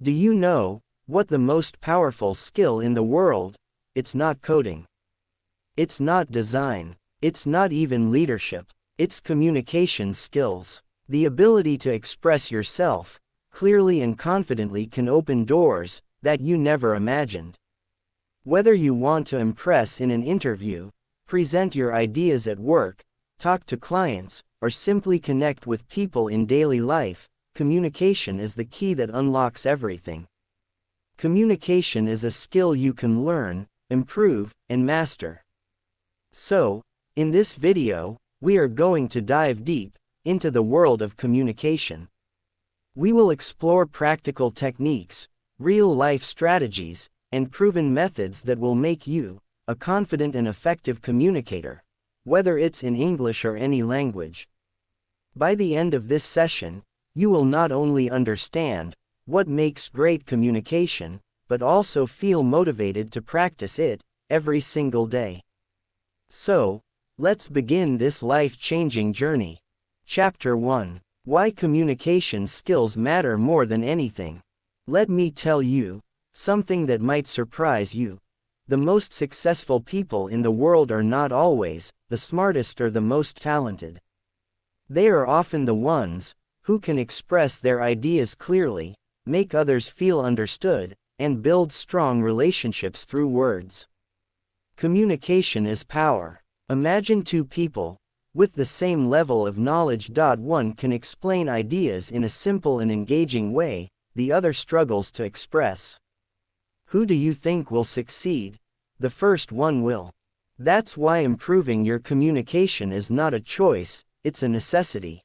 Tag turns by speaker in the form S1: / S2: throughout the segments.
S1: Do you know what the most powerful skill in the world? It's not coding. It's not design. It's not even leadership. It's communication skills. The ability to express yourself clearly and confidently can open doors that you never imagined. Whether you want to impress in an interview, present your ideas at work, talk to clients, or simply connect with people in daily life, communication is the key that unlocks everything. Communication is a skill you can learn, improve, and master. So, in this video, we are going to dive deep into the world of communication. We will explore practical techniques, real-life strategies, and proven methods that will make you a confident and effective communicator, whether it's in English or any language. By the end of this session, you will not only understand what makes great communication, but also feel motivated to practice it every single day. So, let's begin this life-changing journey. Chapter 1. Why communication skills matter more than anything. Let me tell you something that might surprise you. The most successful people in the world are not always the smartest or the most talented. They are often the ones who can express their ideas clearly, make others feel understood, and build strong relationships through words. Communication is power. Imagine two people with the same level of knowledge. One can explain ideas in a simple and engaging way, the other struggles to express. Who do you think will succeed? The first one will. That's why improving your communication is not a choice, it's a necessity.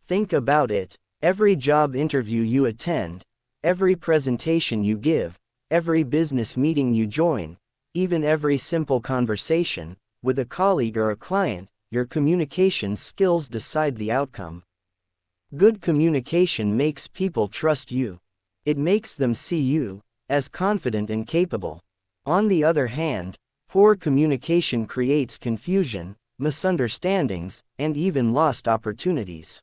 S1: Think about it. Every job interview you attend, every presentation you give, every business meeting you join, even every simple conversation with a colleague or a client, your communication skills decide the outcome. Good communication makes people trust you. It makes them see you as confident and capable. On the other hand, poor communication creates confusion, misunderstandings, and even lost opportunities.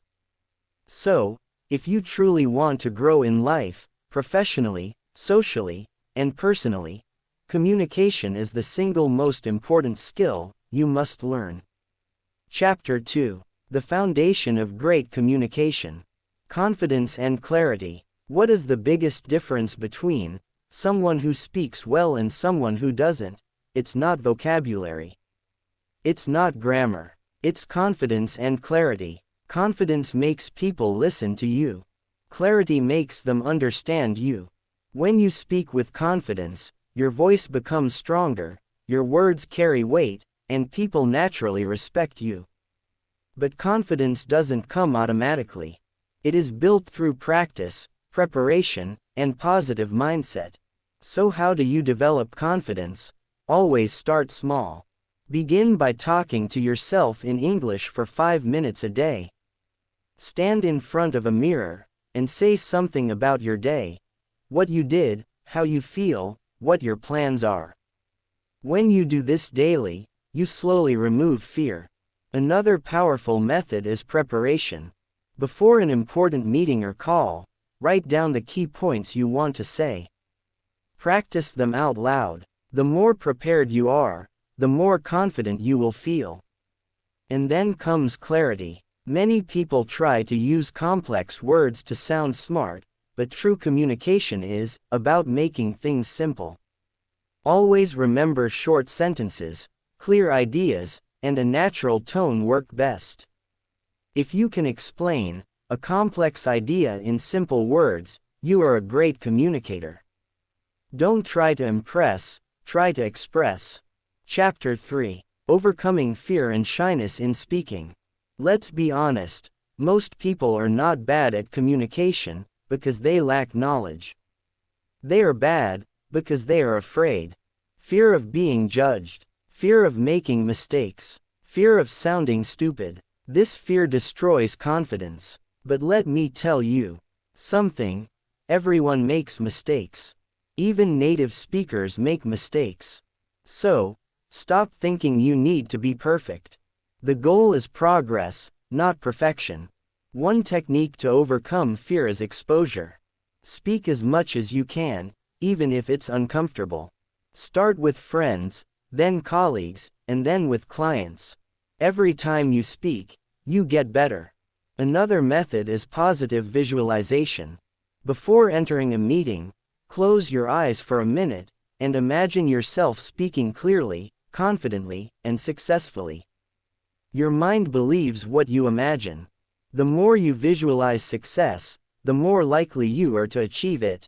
S1: So, if you truly want to grow in life, professionally, socially, and personally, communication is the single most important skill you must learn. Chapter 2. The foundation of great communication. Confidence and clarity. What is the biggest difference between someone who speaks well and someone who doesn't? It's not vocabulary. It's not grammar. It's confidence and clarity. Confidence makes people listen to you. Clarity makes them understand you. When you speak with confidence, your voice becomes stronger, your words carry weight, and people naturally respect you. But confidence doesn't come automatically. It is built through practice, preparation, and positive mindset. So how do you develop confidence? Always start small. Begin by talking to yourself in English for 5 minutes a day. Stand in front of a mirror and say something about your day. What you did, how you feel, what your plans are. When you do this daily, you slowly remove fear. Another powerful method is preparation. Before an important meeting or call, write down the key points you want to say. Practice them out loud. The more prepared you are, the more confident you will feel. And then comes clarity. Many people try to use complex words to sound smart, but true communication is about making things simple. Always remember short sentences, clear ideas, and a natural tone work best. If you can explain a complex idea in simple words, you are a great communicator. Don't try to impress, try to express. Chapter 3. Overcoming fear and shyness in speaking. Let's be honest, most people are not bad at communication because they lack knowledge. They are bad because they are afraid. Fear of being judged. Fear of making mistakes. Fear of sounding stupid. This fear destroys confidence. But let me tell you something. Everyone makes mistakes. Even native speakers make mistakes. So, stop thinking you need to be perfect. The goal is progress, not perfection. One technique to overcome fear is exposure. Speak as much as you can, even if it's uncomfortable. Start with friends, then colleagues, and then with clients. Every time you speak, you get better. Another method is positive visualization. Before entering a meeting, close your eyes for a minute, and imagine yourself speaking clearly, confidently, and successfully. Your mind believes what you imagine. The more you visualize success, the more likely you are to achieve it.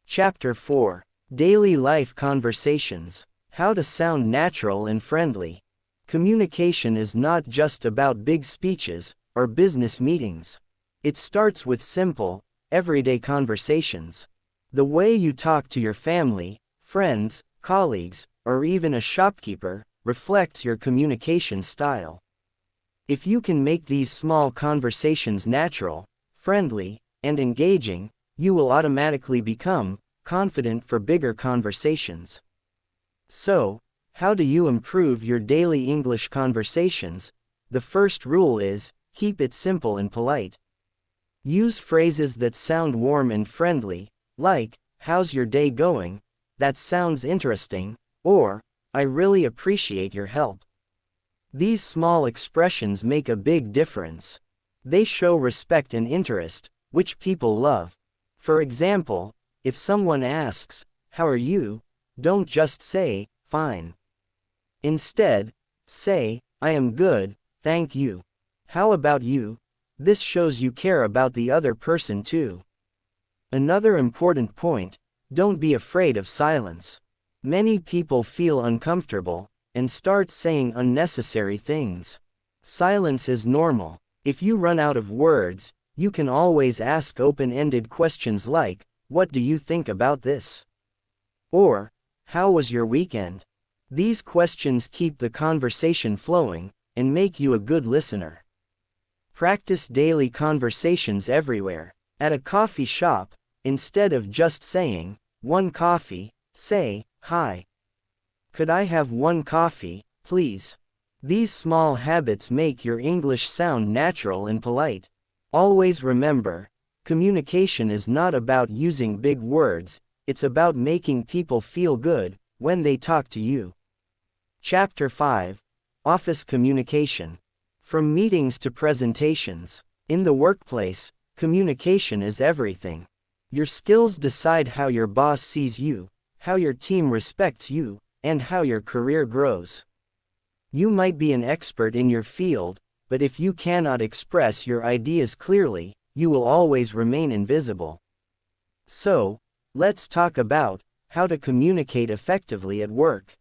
S1: Chapter 4. Daily Life Conversations. How to sound natural and friendly. Communication is not just about big speeches or business meetings. It starts with simple, everyday conversations. The way you talk to your family, friends, colleagues, or even a shopkeeper reflects your communication style. If you can make these small conversations natural, friendly, and engaging, you will automatically become confident for bigger conversations. So, how do you improve your daily English conversations? The first rule is, keep it simple and polite. Use phrases that sound warm and friendly, like, "How's your day going?" "That sounds interesting," or, "I really appreciate your help." These small expressions make a big difference. They show respect and interest, which people love. For example, if someone asks, "How are you?" don't just say, "Fine." Instead, say, "I am good, thank you." "How about you?" This shows you care about the other person too. Another important point, don't be afraid of silence. Many people feel uncomfortable and start saying unnecessary things. Silence is normal. If you run out of words, you can always ask open-ended questions like, "What do you think about this?" Or, "How was your weekend?" These questions keep the conversation flowing and make you a good listener. Practice daily conversations everywhere. At a coffee shop, instead of just saying, "One coffee," say, "Hi. Could I have one coffee, please?" These small habits make your English sound natural and polite. Always remember, communication is not about using big words, it's about making people feel good when they talk to you. Chapter 5. Office Communication. From meetings to presentations. In the workplace, communication is everything. Your skills decide how your boss sees you, how your team respects you, and how your career grows. You might be an expert in your field, but if you cannot express your ideas clearly, you will always remain invisible. So, let's talk about how to communicate effectively at work.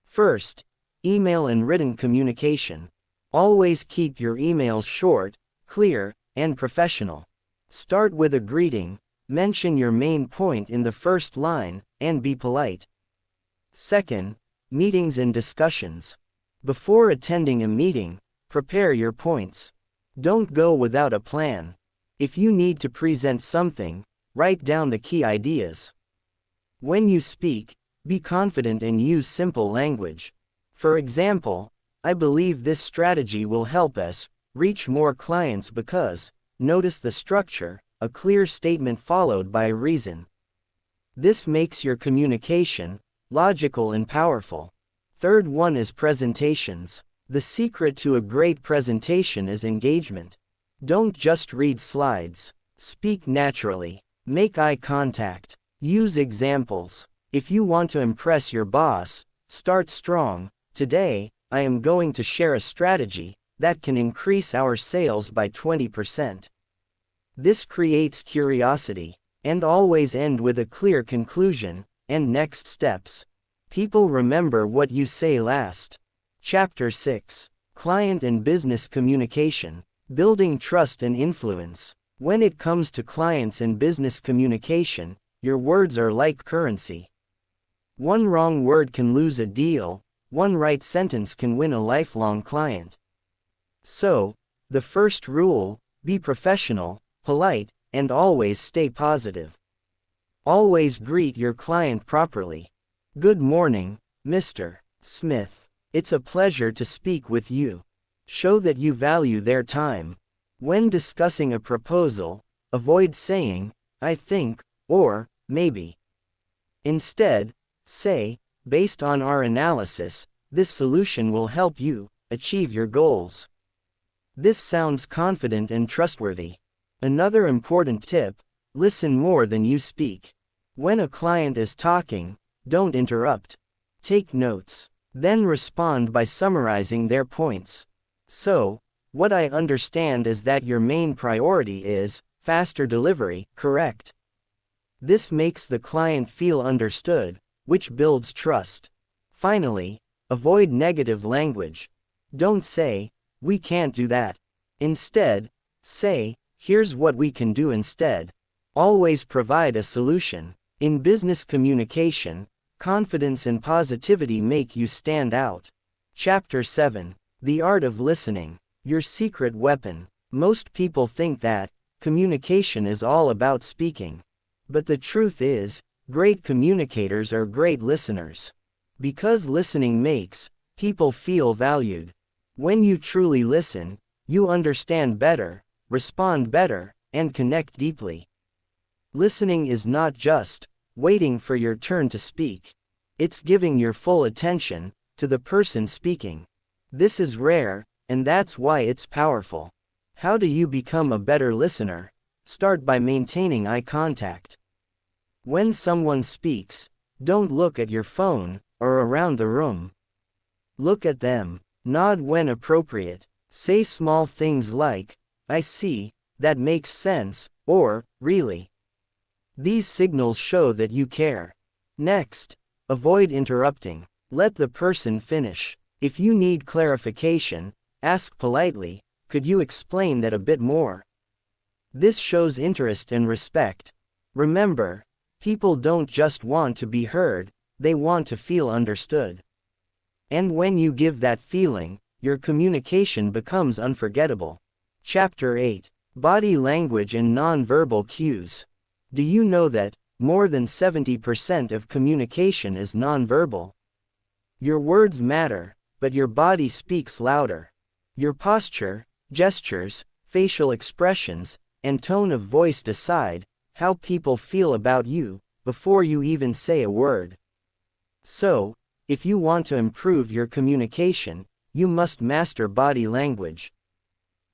S1: First, email and written communication. Always keep your emails short, clear, and professional. Start with a greeting, mention your main point in the first line, and be polite. Second, meetings and discussions. Before attending a meeting, prepare your points. Don't go without a plan. If you need to present something, write down the key ideas. When you speak, be confident and use simple language. For example, "I believe this strategy will help us reach more clients because," notice the structure, a clear statement followed by a reason. This makes your communication logical and powerful. Third one is presentations. The secret to a great presentation is engagement. Don't just read slides. Speak naturally. Make eye contact. Use examples. If you want to impress your boss, start strong. "Today, I am going to share a strategy that can increase our sales by 20%. This creates curiosity. And always end with a clear conclusion and next steps. People remember what you say last. Chapter 6. Client and Business Communication. Building Trust and Influence. When it comes to clients and business communication, your words are like currency. One wrong word can lose a deal, one right sentence can win a lifelong client. So, the first rule, be professional, polite, and always stay positive. Always greet your client properly. "Good morning, Mr. Smith. It's a pleasure to speak with you." Show that you value their time. When discussing a proposal, avoid saying, I think, or maybe. Instead, say, based on our analysis, this solution will help you achieve your goals. This sounds confident and trustworthy. Another important tip: listen more than you speak. When a client is talking, don't interrupt. Take notes. Then respond by summarizing their points. So, what I understand is that your main priority is faster delivery, correct? This makes the client feel understood, which builds trust. Finally, avoid negative language. Don't say, "We can't do that." Instead, say, "Here's what we can do instead." Always provide a solution. In business communication, confidence and positivity make you stand out. Chapter 7. The Art of Listening. Your secret weapon. Most people think that communication is all about speaking. But the truth is, great communicators are great listeners. Because listening makes people feel valued. When you truly listen, you understand better, respond better, and connect deeply. Listening is not just waiting for your turn to speak. It's giving your full attention to the person speaking. This is rare, and that's why it's powerful. How do you become a better listener? Start by maintaining eye contact. When someone speaks, don't look at your phone or around the room. Look at them. Nod when appropriate. Say small things like, "I see, that makes sense," or, "Really." These signals show that you care. Next, avoid interrupting. Let the person finish. If you need clarification, ask politely, "Could you explain that a bit more?" This shows interest and respect. Remember, people don't just want to be heard, they want to feel understood. And when you give that feeling, your communication becomes unforgettable. Chapter 8. Body Language and Nonverbal Cues. Do you know that more than 70% of communication is nonverbal? Your words matter, but your body speaks louder. Your posture, gestures, facial expressions, and tone of voice decide how people feel about you before you even say a word. So, if you want to improve your communication, you must master body language.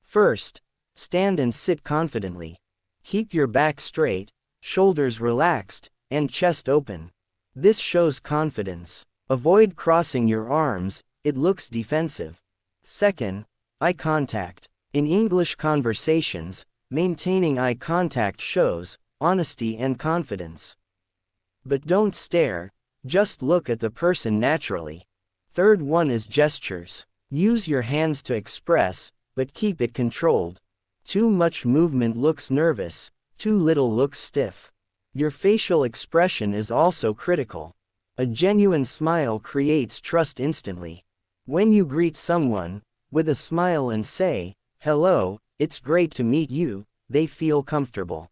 S1: First, stand and sit confidently. Keep your back straight, shoulders relaxed, and chest open. This shows confidence. Avoid crossing your arms, it looks defensive. Second, eye contact. In English conversations, maintaining eye contact shows honesty and confidence. But don't stare, just look at the person naturally. Third one is gestures. Use your hands to express, but keep it controlled. Too much movement looks nervous, too little looks stiff. Your facial expression is also critical. A genuine smile creates trust instantly. When you greet someone with a smile and say, "Hello, it's great to meet you," they feel comfortable.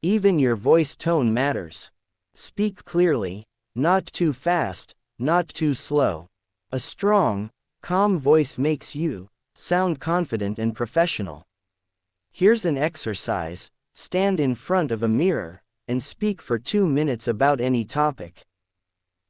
S1: Even your voice tone matters. Speak clearly, not too fast, not too slow. A strong, calm voice makes you sound confident and professional. Here's an exercise: stand in front of a mirror and speak for 2 minutes about any topic.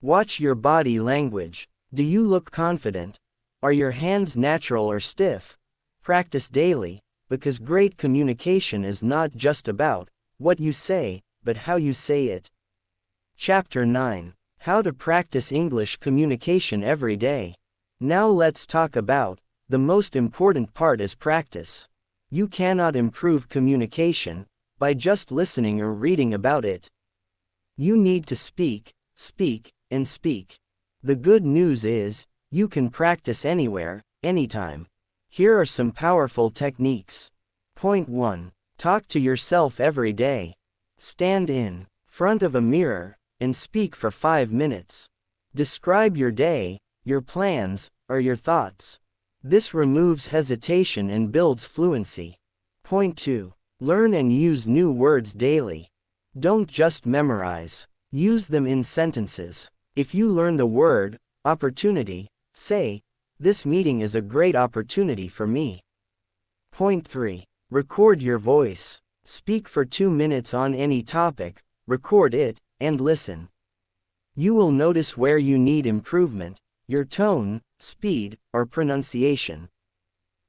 S1: Watch your body language. Do you look confident? Are your hands natural or stiff? Practice daily, because great communication is not just about what you say, but how you say it. Chapter 9. How to practice English communication every day. Now let's talk about the most important part is practice. You cannot improve communication by just listening or reading about it. You need to speak, and speak. The good news is, you can practice anywhere, anytime. Here are some powerful techniques. Point 1. Talk to yourself every day. Stand in front of a mirror and speak for 5 minutes. Describe your day, your plans, or your thoughts. This removes hesitation and builds fluency. Point 2. Learn and use new words daily. Don't just memorize. Use them in sentences. If you learn the word opportunity, say, "This meeting is a great opportunity for me." Point 3. Record your voice. Speak for 2 minutes on any topic, record it, and listen. You will notice where you need improvement, your tone, speed, or pronunciation.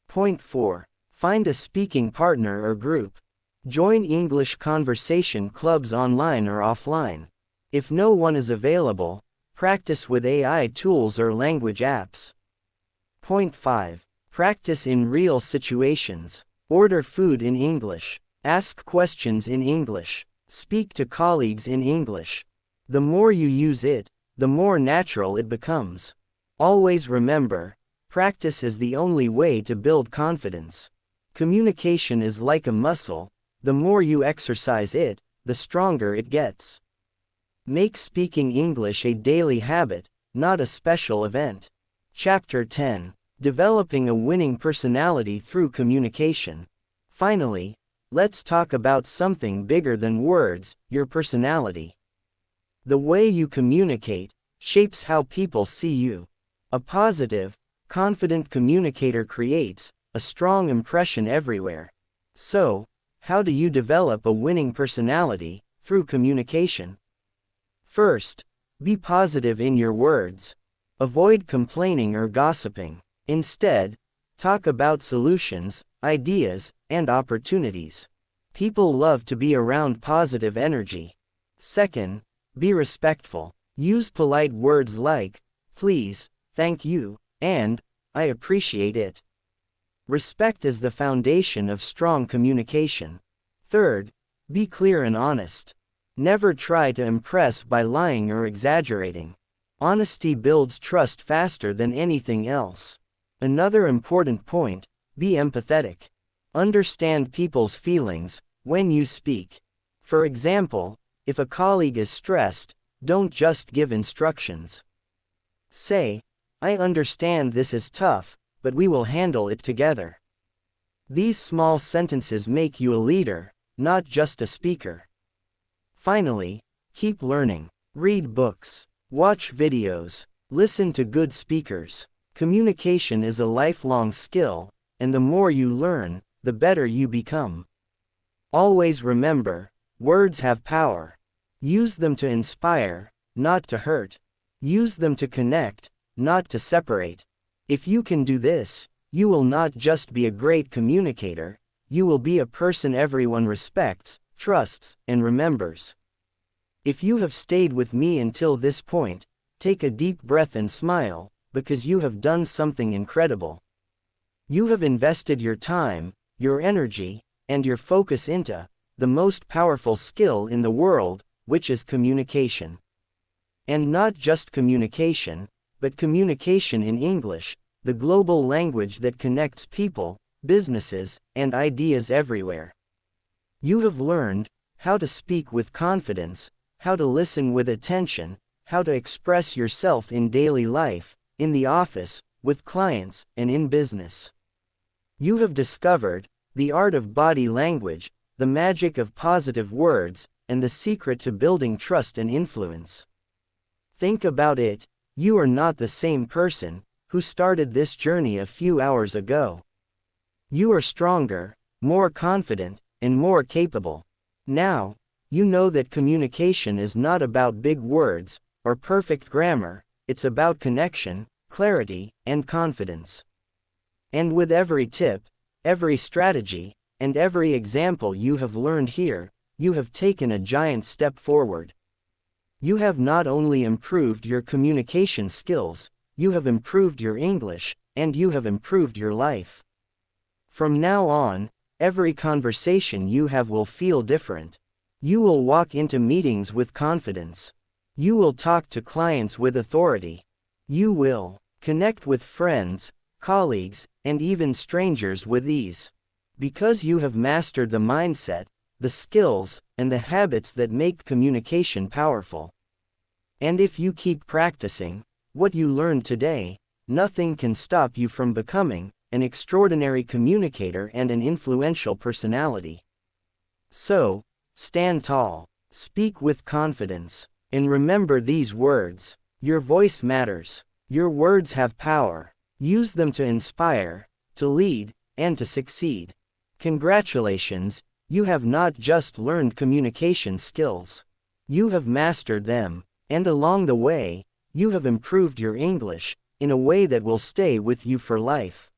S1: Point 4. Find a speaking partner or group. Join English conversation clubs online or offline. If no one is available, practice with AI tools or language apps. Point 5. Practice in real situations. Order food in English. Ask questions in English. Speak to colleagues in English. The more you use it, the more natural it becomes. Always remember, practice is the only way to build confidence. Communication is like a muscle. The more you exercise it, the stronger it gets. Make speaking English a daily habit, not a special event. Chapter 10. Developing a winning personality through communication. Finally, let's talk about something bigger than words, your personality. The way you communicate shapes how people see you. A positive, confident communicator creates a strong impression everywhere. So, how do you develop a winning personality through communication? First, be positive in your words. Avoid complaining or gossiping. Instead, talk about solutions, ideas, and opportunities. People love to be around positive energy. Second, be respectful. Use polite words like, please, thank you, and, I appreciate it. Respect is the foundation of strong communication. Third, be clear and honest. Never try to impress by lying or exaggerating. Honesty builds trust faster than anything else. Another important point, be empathetic. Understand people's feelings when you speak. For example, if a colleague is stressed, don't just give instructions. Say, I understand this is tough, but we will handle it together. These small sentences make you a leader, not just a speaker. Finally, keep learning. Read books, watch videos, listen to good speakers. Communication is a lifelong skill, and the more you learn, the better you become. Always remember, words have power. Use them to inspire, not to hurt. Use them to connect, not to separate. If you can do this, you will not just be a great communicator, you will be a person everyone respects, trusts, and remembers. If you have stayed with me until this point, take a deep breath and smile, because you have done something incredible. You have invested your time, your energy, and your focus into the most powerful skill in the world, which is communication. And not just communication, but communication in English, the global language that connects people, businesses, and ideas everywhere. You have learned how to speak with confidence, how to listen with attention, how to express yourself in daily life, in the office, with clients, and in business. You have discovered the art of body language, the magic of positive words, and the secret to building trust and influence. Think about it, you are not the same person who started this journey a few hours ago. You are stronger, more confident, and more capable. Now, you know that communication is not about big words or perfect grammar, it's about connection, clarity, and confidence. And with every tip, every strategy, and every example you have learned here, you have taken a giant step forward. You have not only improved your communication skills, you have improved your English, and you have improved your life. From now on, every conversation you have will feel different. You will walk into meetings with confidence. You will talk to clients with authority. You will connect with friends, colleagues, and even strangers with ease. Because you have mastered the mindset, the skills, and the habits that make communication powerful. And if you keep practicing what you learned today, nothing can stop you from becoming an extraordinary communicator and an influential personality. So, stand tall, speak with confidence, and remember these words. Your voice matters. Your words have power. Use them to inspire, to lead, and to succeed. Congratulations, You have not just learned communication skills. You have mastered them, and along the way, you have improved your English, in a way that will stay with you for life.